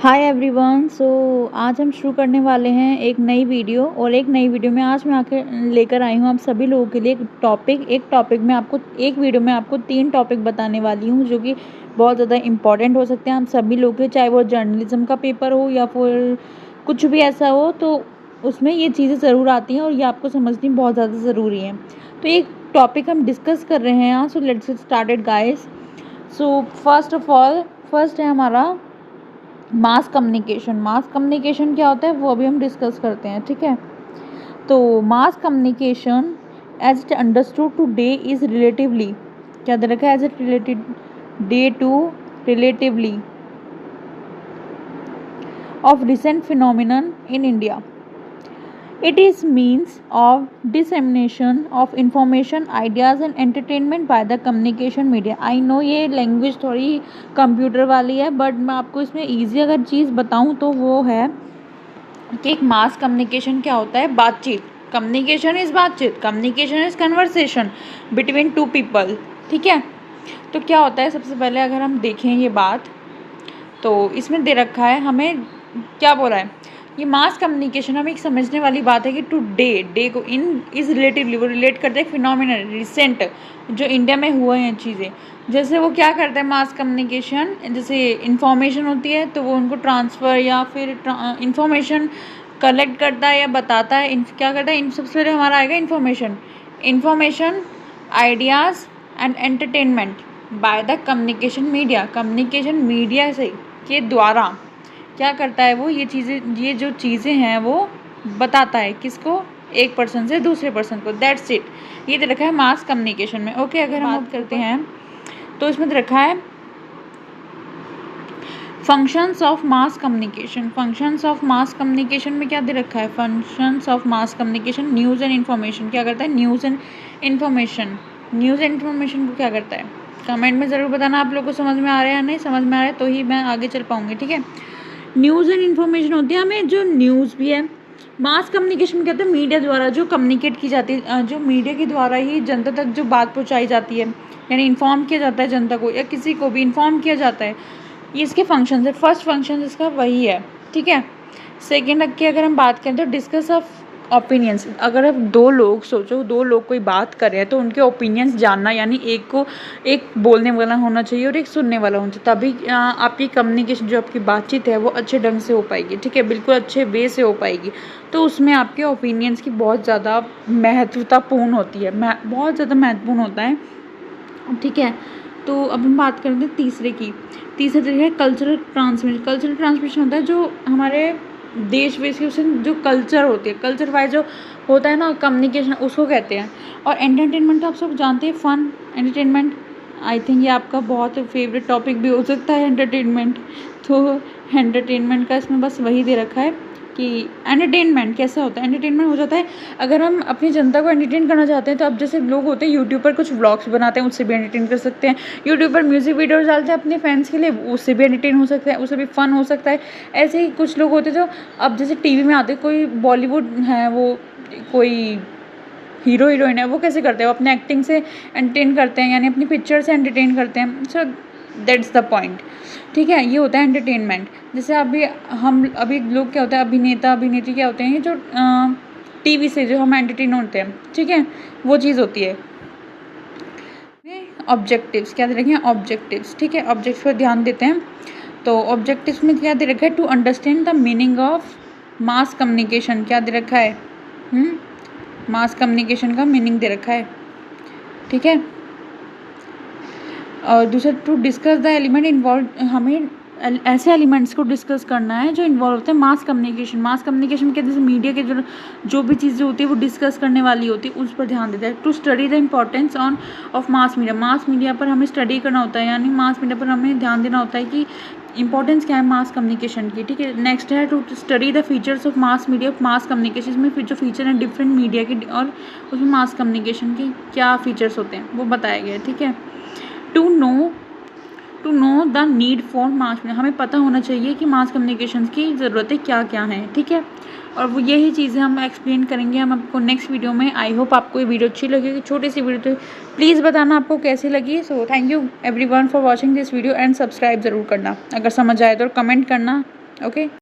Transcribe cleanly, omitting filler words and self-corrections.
Hi everyone. आज हम शुरू करने वाले हैं एक नई वीडियो। और एक नई वीडियो में आज मैं आके लेकर आई हूँ आप सभी लोगों के लिए एक टॉपिक में आपको एक वीडियो में आपको 3 टॉपिक बताने वाली हूँ जो कि बहुत ज़्यादा इम्पॉर्टेंट हो सकते हैं हम सभी लोगों के, चाहे वो जर्नलिज्म का पेपर हो या फिर कुछ भी ऐसा हो, तो उसमें ये चीज़ें ज़रूर आती हैं और ये आपको समझनी बहुत ज़्यादा ज़रूरी है। तो एक टॉपिक हम डिस्कस कर रहे हैं यहाँ। So let's get started guys. So first है हमारा मास कम्युनिकेशन। मास कम्युनिकेशन क्या होता है वो अभी हम डिस्कस करते हैं, ठीक है। तो mass communication as it understood today is relatively, क्या दे रखा है, as it related today relatively of recent phenomenon in India. It is means of dissemination of information, ideas and entertainment by the communication media. I know ये language थोड़ी computer वाली है, but मैं आपको इसमें ईजी अगर चीज़ बताऊँ तो वो है कि एक मास कम्युनिकेशन क्या होता है। बातचीत, कम्युनिकेशन इज़ बातचीत, communication is conversation between two people, ठीक है। तो क्या होता है, सबसे पहले अगर हम देखें ये बात, तो इसमें दे रखा है हमें क्या बोला है, ये मास कम्युनिकेशन हमें एक समझने वाली बात है कि टू डे को इन इज़ रिलेटिवली, वो रिलेट करते हैं फिनोमिना रिसेंट जो इंडिया में हुए हैं चीज़ें। जैसे वो क्या करता है मास कम्युनिकेशन, जैसे इन्फॉर्मेशन होती है तो वो उनको ट्रांसफ़र या फिर इन्फॉर्मेशन कलेक्ट करता है या बताता है। क्या करता है, इन सबसे पहले हमारा आएगा information, ideas and entertainment by the communication media से के द्वारा क्या करता है वो ये जो चीज़ें हैं वो बताता है किसको, एक पर्सन से दूसरे पर्सन को। दैट्स इट, ये दे रखा है मास कम्युनिकेशन में। ओके, अगर हम बात करते हैं तो इसमें दे रखा है functions of mass communication. Functions of mass communication में क्या दे रखा है, functions of mass communication, news and information. क्या करता है, न्यूज़ एंड इन्फॉर्मेशन को क्या करता है। कमेंट में ज़रूर बताना आप लोग को समझ में आ रहा है या नहीं, समझ में आ रहा है तो ही मैं आगे चल पाऊँगी, ठीक है। न्यूज़ एंड इन्फॉर्मेशन होती है, हमें जो न्यूज़ भी है। मास कम्युनिकेशन कहते हैं मीडिया द्वारा जो कम्युनिकेट की जाती है, जो मीडिया के द्वारा ही जनता तक जो बात पहुंचाई जाती है, यानी इन्फॉर्म किया जाता है जनता को या किसी को भी इन्फॉर्म किया जाता है। ये इसके फंक्शन है। फर्स्ट फंक्शन इसका वही है, ठीक है। सेकेंड की अगर हम बात करें तो डिस्कस ऑफ ओपिनियंस। अगर अब दो लोग कोई बात कर रहे हैं तो उनके ओपिनियंस जानना, यानी एक बोलने वाला होना चाहिए और एक सुनने वाला होना चाहिए, तभी आपकी कम्युनिकेशन जो आपकी बातचीत है वो अच्छे ढंग से हो पाएगी, ठीक है, बिल्कुल अच्छे वे से हो पाएगी। तो उसमें आपके ओपिनियंस की बहुत ज़्यादा महत्वपूर्ण होती है, बहुत ज़्यादा महत्वपूर्ण होता है, ठीक है। तो अब हम बात करते हैं तीसरे तरीके है कल्चरल ट्रांसमिशन होता है जो हमारे देश वेश की उसे जो कल्चर होती है, कल्चर वाइज जो होता है ना कम्युनिकेशन, उसको कहते हैं। और एंटरटेनमेंट तो आप सब जानते हैं, फन एंटरटेनमेंट। आई थिंक ये आपका बहुत फेवरेट टॉपिक भी हो सकता है एंटरटेनमेंट। तो एंटरटेनमेंट का इसमें बस वही दे रखा है कि एंटरटेनमेंट कैसा होता है। एंटरटेनमेंट हो जाता है अगर हम अपनी जनता को एंटरटेन करना चाहते हैं, तो अब जैसे लोग होते हैं यूट्यूब पर कुछ व्लॉग्स बनाते हैं, उससे भी एंटरटेन कर सकते हैं। यूट्यूब पर म्यूज़िक वीडियोस डालते हैं अपने फैंस के लिए, उससे भी एंटरटेन हो सकता है, उससे भी फन हो सकता है। ऐसे ही कुछ लोग होते हैं जो अब जैसे टीवी में आते हैं, कोई बॉलीवुड है, वो कोई हीरो हीरोइन है, वो कैसे करते हैं, वो अपने एक्टिंग से एंटरटेन करते हैं, यानी अपनी पिक्चर से एंटरटेन करते हैं। सो दैट्स द पॉइंट, ठीक है। ये होता है एंटरटेनमेंट। जैसे अभी लोग क्या होता है, अभिनेता अभिनेत्री क्या होते हैं, जो टीवी से जो हम एंटरटेन होते हैं, ठीक है, वो चीज़ होती है। ऑब्जेक्टिव्स क्या दे रखे हैं, ऑब्जेक्टिव्स, ठीक है, ऑब्जेक्ट्स पर ध्यान देते हैं। तो ऑब्जेक्टिव्स में क्या दे रखा है, to understand the meaning of mass communication. क्या दे रखा है, मास कम्युनिकेशन का मीनिंग दे रखा है, ठीक है। और दूसरा to discuss the element involve, हमें ऐसे एलिमेंट्स को डिस्कस करना है जो इन्वॉल्व होते हैं मास कम्युनिकेशन के, जैसे मीडिया के जो भी चीज़ें होती है वो डिस्कस करने वाली होती है, उस पर ध्यान देता है। To study the importance of mass media पर हमें स्टडी करना होता है, यानी मास मीडिया पर हमें ध्यान देना होता है कि इंपॉर्टेंस क्या है मास कम्युनिकेशन की, ठीक है। नेक्स्ट है to study the features of mass communication में जो फीचर हैं डिफरेंट मीडिया के और उसमें मास कम्युनिकेशन के क्या फीचर्स होते हैं वो बताया गया है, ठीक है। To know the need for mass media, हमें पता होना चाहिए कि मास कम्युनिकेशन की ज़रूरतें क्या क्या हैं, ठीक है। और वो यही चीज़ें हम एक्सप्लेन करेंगे हम आपको नेक्स्ट वीडियो में। आई होप आपको ये वीडियो अच्छी लगेगी, छोटी सी वीडियो, तो प्लीज़ बताना आपको कैसी लगी। So thank you everyone for watching this video and subscribe ज़रूर करना, अगर समझ आए तो कमेंट करना। ओके।